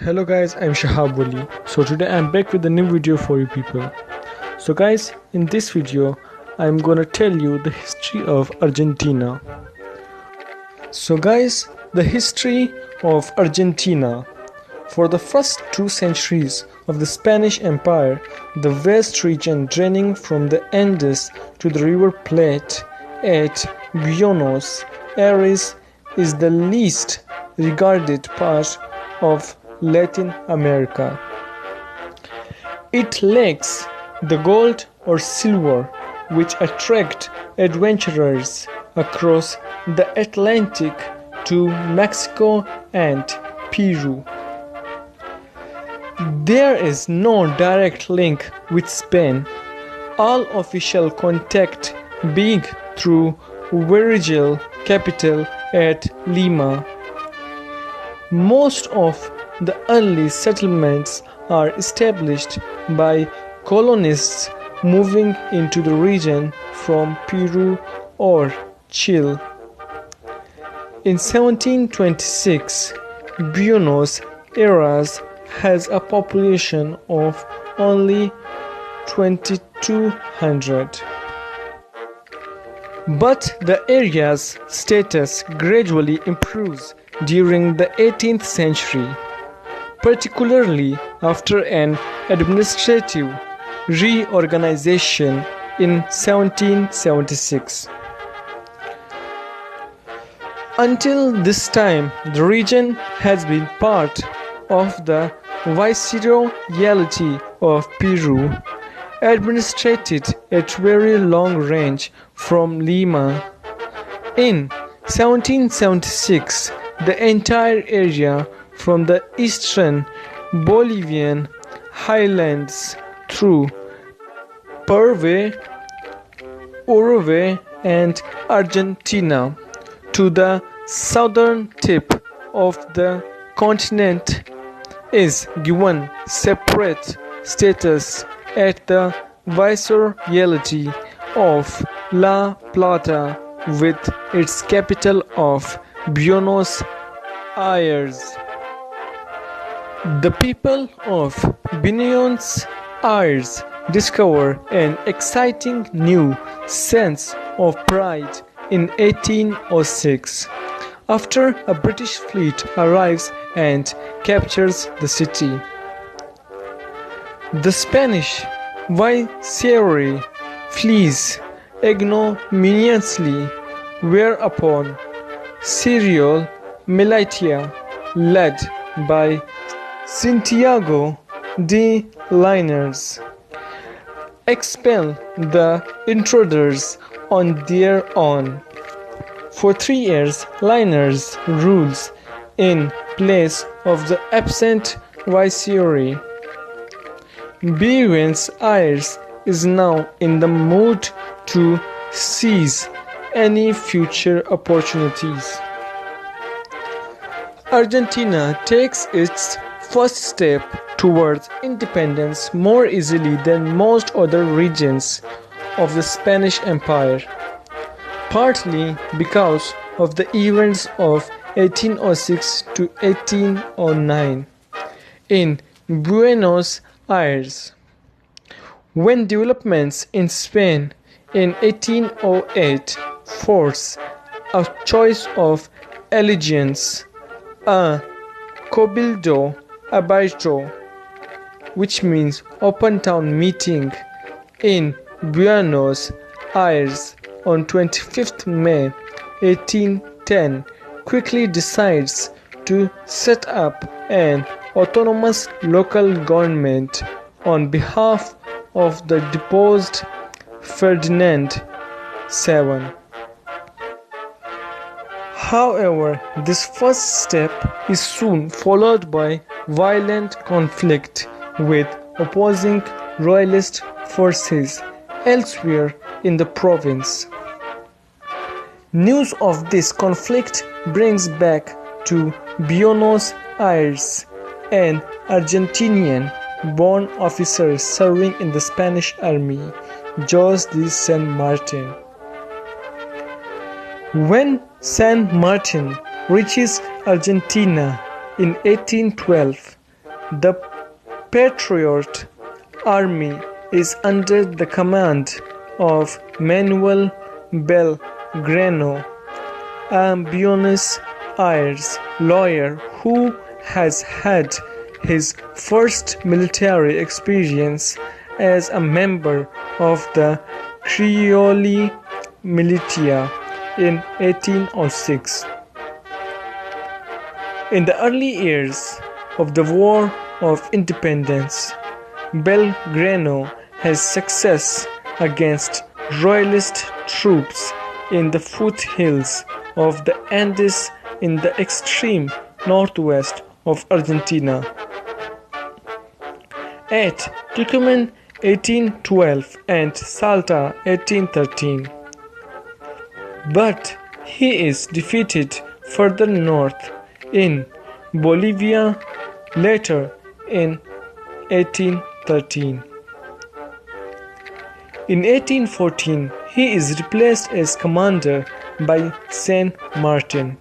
Hello guys, I'm Shahab Wali. So today I'm back with a new video for you people. So guys, in this video I'm gonna tell you the history of Argentina. So guys, the history of Argentina. For the first 2 centuries of the Spanish Empire, the west region draining from the Andes to the River Plate at Buenos Aires is the least regarded part of Latin America. It lacks the gold or silver which attract adventurers across the Atlantic to Mexico and Peru. There is no direct link with Spain, all official contact being through Virgil capital at Lima. Most of the early settlements are established by colonists moving into the region from Peru or Chile. In 1726, Buenos Aires has a population of only 2,200. But the area's status gradually improves during the 18th century, particularly after an administrative reorganization in 1776. Until this time, the region has been part of the Viceroyalty of Peru, administered at very long range from Lima. In 1776, the entire area from the eastern Bolivian highlands through Paraguay, Uruguay, and Argentina to the southern tip of the continent is given separate status at the Viceroyalty of La Plata with its capital of Buenos Aires. The people of Buenos Aires discover an exciting new sense of pride in 1806 after a British fleet arrives and captures the city. The Spanish viceroy flees ignominiously, whereupon Cyril militia, led by Santiago de Linares, expel the intruders on their own. For 3 years, Linares rules in place of the absent viceroy. Buenos Aires is now in the mood to seize any future opportunities. Argentina takes its first step towards independence more easily than most other regions of the Spanish Empire, partly because of the events of 1806 to 1809 in Buenos Aires. When developments in Spain in 1808 force a choice of allegiance, a cabildo abierto, which means open town meeting, in Buenos Aires on 25th May 1810 quickly decides to set up an autonomous local government on behalf of the deposed Ferdinand VII. However, this first step is soon followed by violent conflict with opposing royalist forces elsewhere in the province. News of this conflict brings back to Buenos Aires an Argentinian-born officer serving in the Spanish army, Jose de San Martin. When San Martin reaches Argentina in 1812, The Patriot Army is under the command of Manuel Belgrano, a Buenos Aires lawyer who has had his first military experience as a member of the Creole militia in 1806. In the early years of the War of Independence, Belgrano has success against Royalist troops in the foothills of the Andes in the extreme northwest of Argentina. At Tucumán 1812 and Salta 1813. But he is defeated further north in Bolivia later in 1813. In 1814, he is replaced as commander by San Martin.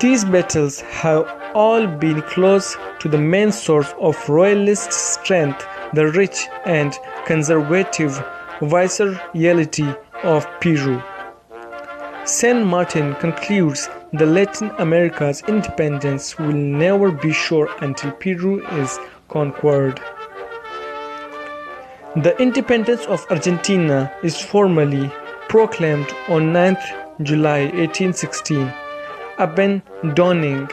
These battles have all been close to the main source of Royalist strength, the rich and conservative viceroyalty of Peru. San Martin concludes that Latin America's independence will never be sure until Peru is conquered. The independence of Argentina is formally proclaimed on 9th July 1816, abandoning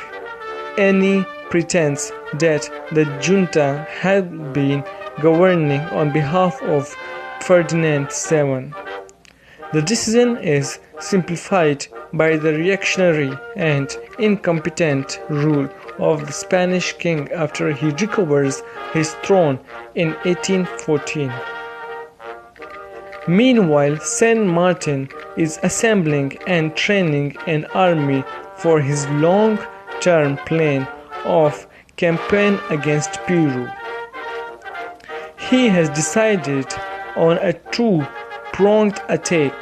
any pretense that the junta had been governing on behalf of Ferdinand VII. The decision is simplified by the reactionary and incompetent rule of the Spanish king after he recovers his throne in 1814. Meanwhile, San Martin is assembling and training an army for his long-term plan of campaign against Peru. He has decided on a two-pronged attack,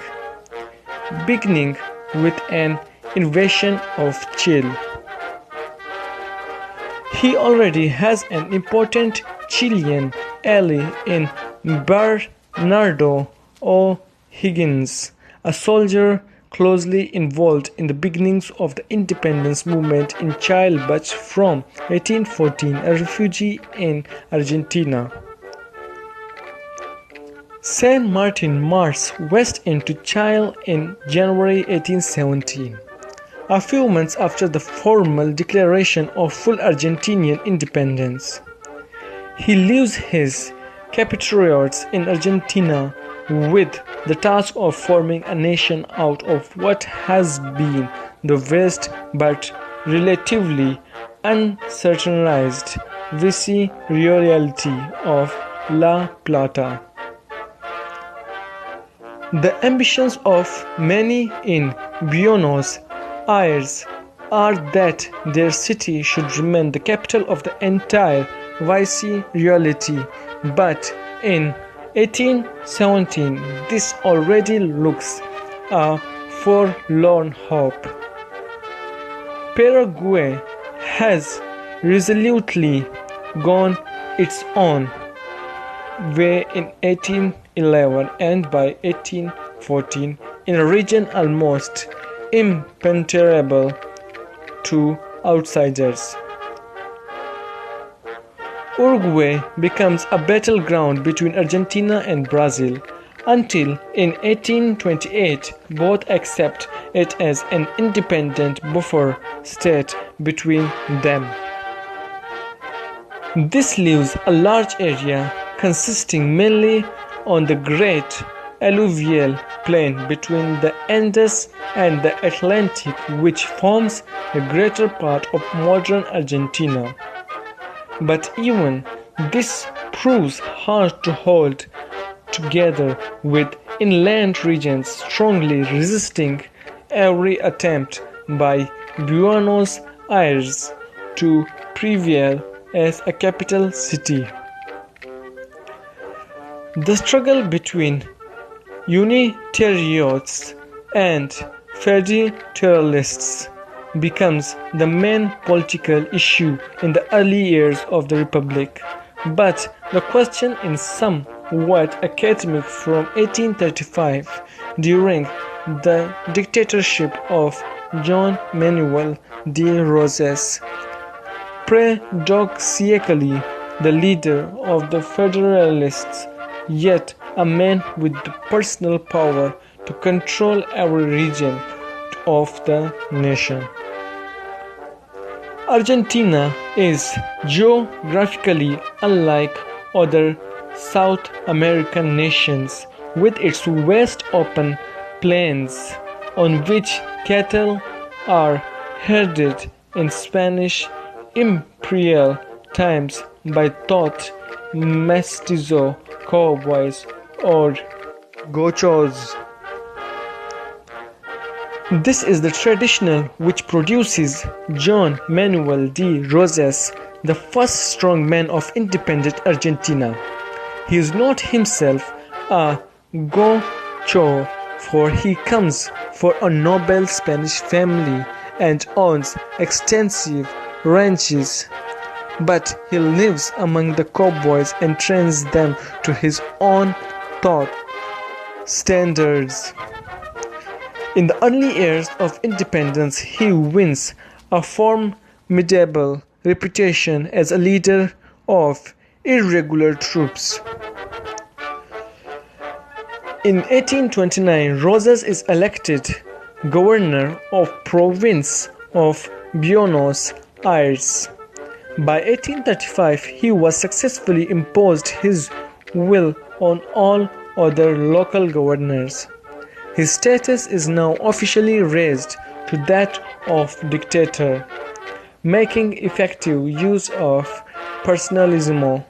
beginning with an invasion of Chile. He already has an important Chilean ally in Bernardo O'Higgins, a soldier closely involved in the beginnings of the independence movement in Chile but from 1814 a refugee in Argentina. San Martin marched west into Chile in January 1817, a few months after the formal declaration of full Argentinian independence. He leaves his compatriots in Argentina with the task of forming a nation out of what has been the vast but relatively uncertainized viceroyalty of La Plata. The ambitions of many in Buenos Aires are that their city should remain the capital of the entire viceroyalty, but in 1817 this already looks a forlorn hope. Paraguay has resolutely gone its own way in 1811 and by 1814 in a region almost impenetrable to outsiders. Uruguay becomes a battleground between Argentina and Brazil until in 1828 both accept it as an independent buffer state between them. This leaves a large area consisting mainly on the great alluvial plain between the Andes and the Atlantic, which forms the greater part of modern Argentina. But even this proves hard to hold together, with inland regions strongly resisting every attempt by Buenos Aires to prevail as a capital city. The struggle between Unitarians and Federalists becomes the main political issue in the early years of the Republic. But the question is somewhat academic from 1835 during the dictatorship of John Manuel de Rosas, paradoxically the leader of the Federalists, yet a man with the personal power to control every region of the nation. Argentina is geographically unlike other South American nations, with its vast open plains on which cattle are herded in Spanish imperial times by thought mestizo cowboys or gauchos. This is the tradition which produces John Manuel de Rosas, the first strong man of independent Argentina. He is not himself a gaucho, for he comes from a noble Spanish family and owns extensive ranches, but he lives among the cowboys and trains them to his own thought standards. In the early years of independence, he wins a formidable reputation as a leader of irregular troops. In 1829, Rosas is elected governor of province of Buenos Aires. By 1835, he was successfully imposed his will on all other local governors. His status is now officially raised to that of dictator, making effective use of personalismo.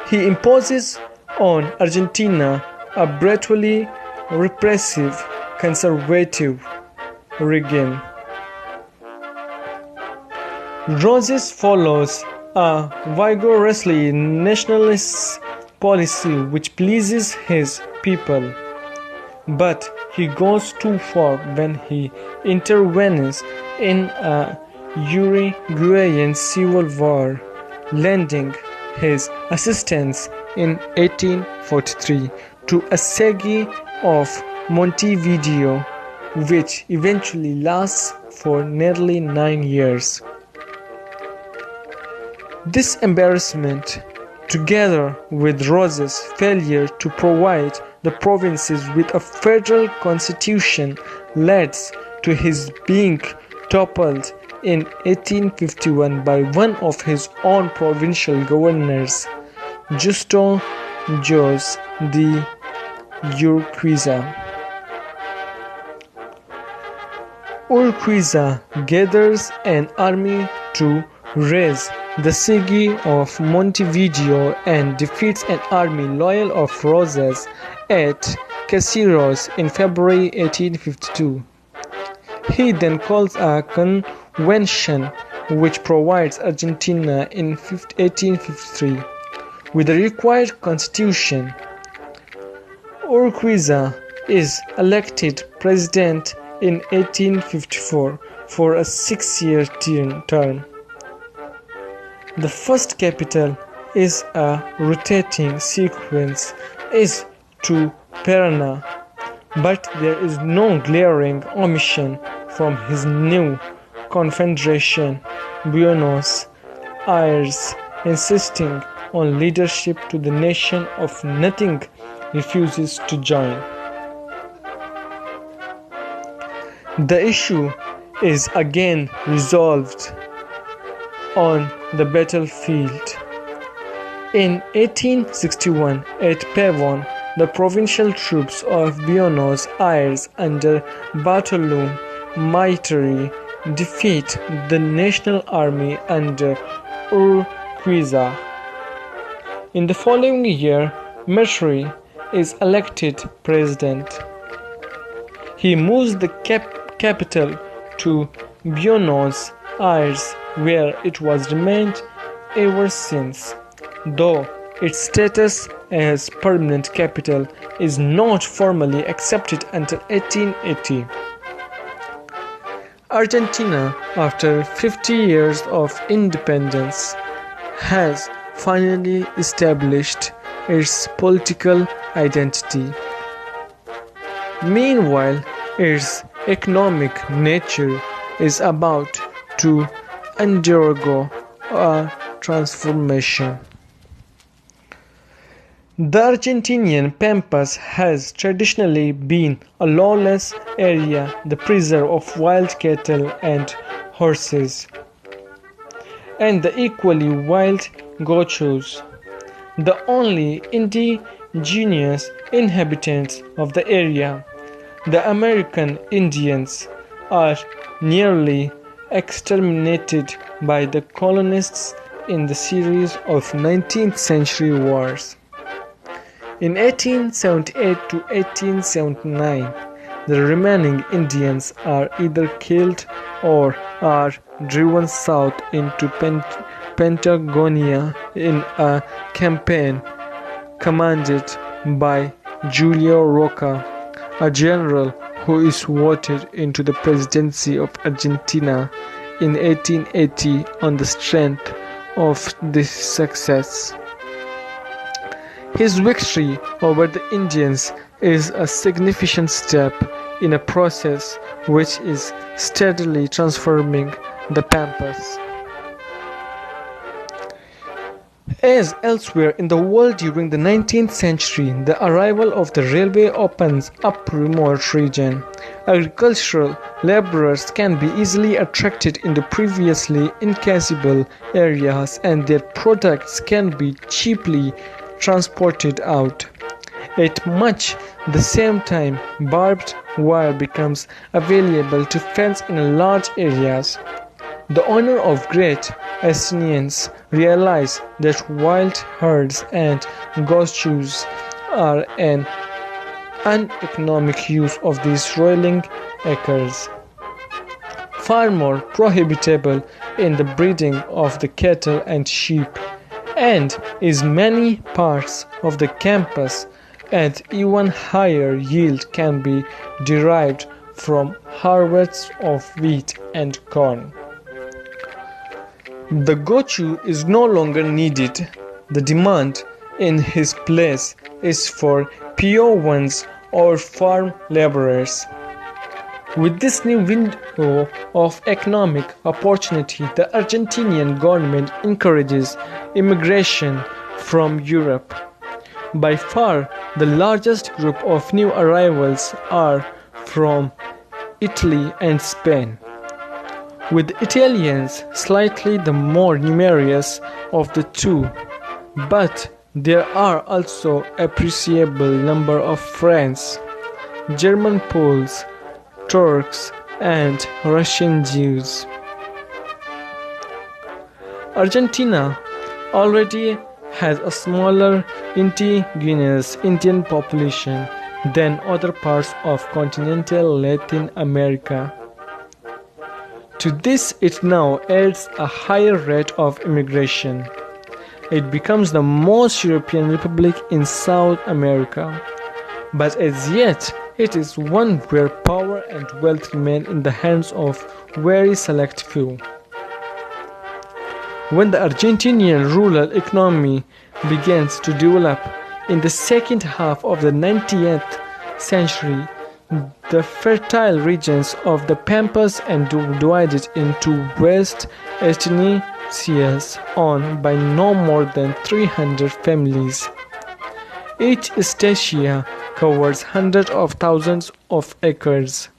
He imposes on Argentina a brutally repressive conservative regime. Rosas follows a vigorously nationalist policy which pleases his people. But he goes too far when he intervenes in a Uruguayan civil war, lending his assistance in 1843 to a siege of Montevideo, which eventually lasts for nearly 9 years. This embarrassment, together with Rosas' failure to provide the provinces with a federal constitution, led to his being toppled in 1851 by one of his own provincial governors, Justo Jose de Urquiza. Urquiza gathers an army to raise the siege of Montevideo and defeats an army loyal of Rosas at Caseros in February 1852. He then calls a convention which provides Argentina in 1853 with the required constitution. Urquiza is elected president in 1854 for a 6-year term. The first capital is a rotating sequence is to Paraná, but there is no glaring omission from his new confederation, Buenos Aires, insisting on leadership to the nation of nothing refuses to join. The issue is again resolved on the battlefield. In 1861, at Pavon, the provincial troops of Buenos Aires under Bartolomé Mitre defeat the national army under Urquiza. In the following year, Mitre is elected president. He moves the capital to Buenos Aires, where it was remained ever since, though its status as permanent capital is not formally accepted until 1880. Argentina, after 50 years of independence, has finally established its political identity. Meanwhile, its economic nature is about to undergo a transformation. The Argentinian Pampas has traditionally been a lawless area, the preserve of wild cattle and horses, and the equally wild gauchos, the only indigenous inhabitants of the area. The American Indians are nearly exterminated by the colonists in the series of 19th century wars. In 1878 to 1879, the remaining Indians are either killed or are driven south into Patagonia in a campaign commanded by Julio Roca, a general who is voted into the presidency of Argentina in 1880 on the strength of this success. His victory over the Indians is a significant step in a process which is steadily transforming the Pampas. As elsewhere in the world during the 19th century, the arrival of the railway opens up remote regions. Agricultural laborers can be easily attracted into previously inaccessible areas, and their products can be cheaply transported out. At much the same time, barbed wire becomes available to fence in large areas. The owner of great estates realize that wild herds and gauchos are an uneconomic use of these rolling acres, far more prohibitable in the breeding of the cattle and sheep, and in many parts of the campus, and even higher yield can be derived from harvests of wheat and corn. The gaucho is no longer needed. The demand in his place is for peons or farm laborers. With this new window of economic opportunity, the Argentinian government encourages immigration from Europe. By far, the largest group of new arrivals are from Italy and Spain, with Italians slightly the more numerous of the two, but there are also appreciable number of French, German Poles, Turks, and Russian Jews. Argentina already has a smaller indigenous Indian population than other parts of continental Latin America. To this, it now adds a higher rate of immigration. It becomes the most European republic in South America, but as yet it is one where power and wealth remain in the hands of very select few. When the Argentinian rural economy begins to develop in the second half of the 19th century, the fertile regions of the Pampas are divided into vast estancias owned by no more than 300 families. Each estancia covers hundreds of thousands of acres.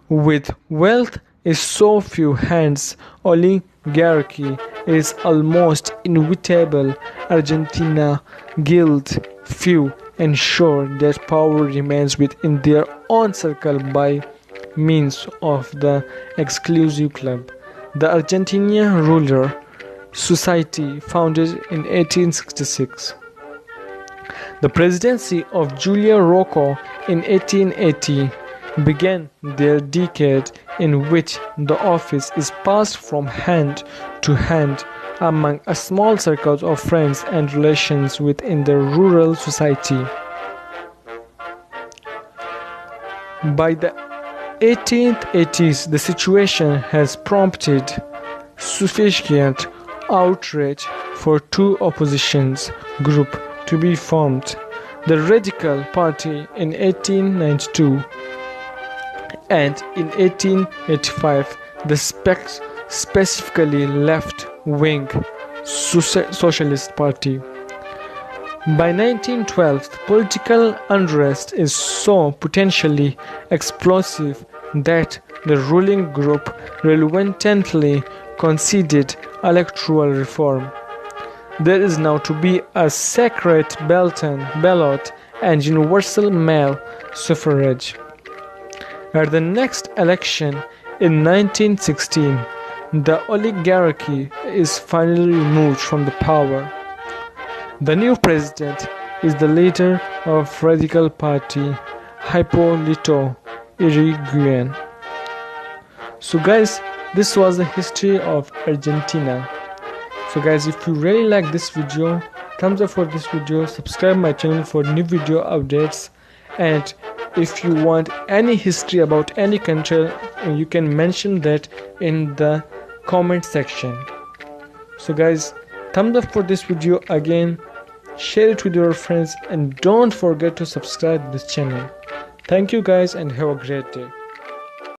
With wealth in so few hands, oligarchy is almost inevitable. Argentina guild few ensure that power remains within their own circle by means of the exclusive club, the Argentinian Ruler Society, founded in 1866. The presidency of Julio Roca in 1880 began their decade in which the office is passed from hand to hand among a small circle of friends and relations within the rural society. By the 1880s, the situation has prompted sufficient outrage for two oppositions groups to be formed: the Radical Party in 1892 and in 1885 the specifically left-wing Socialist Party. By 1912, political unrest is so potentially explosive that the ruling group reluctantly conceded electoral reform. There is now to be a secret ballot and universal male suffrage. At the next election in 1916, the oligarchy is finally removed from the power. The new president is the leader of Radical Party, Hipólito Yrigoyen. So guys, this was the history of Argentina. So guys, if you really like this video, thumbs up for this video, subscribe my channel for new video updates, and if you want any history about any country, you can mention that in the comment section. So guys, thumbs up for this video again, share it with your friends, and don't forget to subscribe this channel. Thank you guys and have a great day.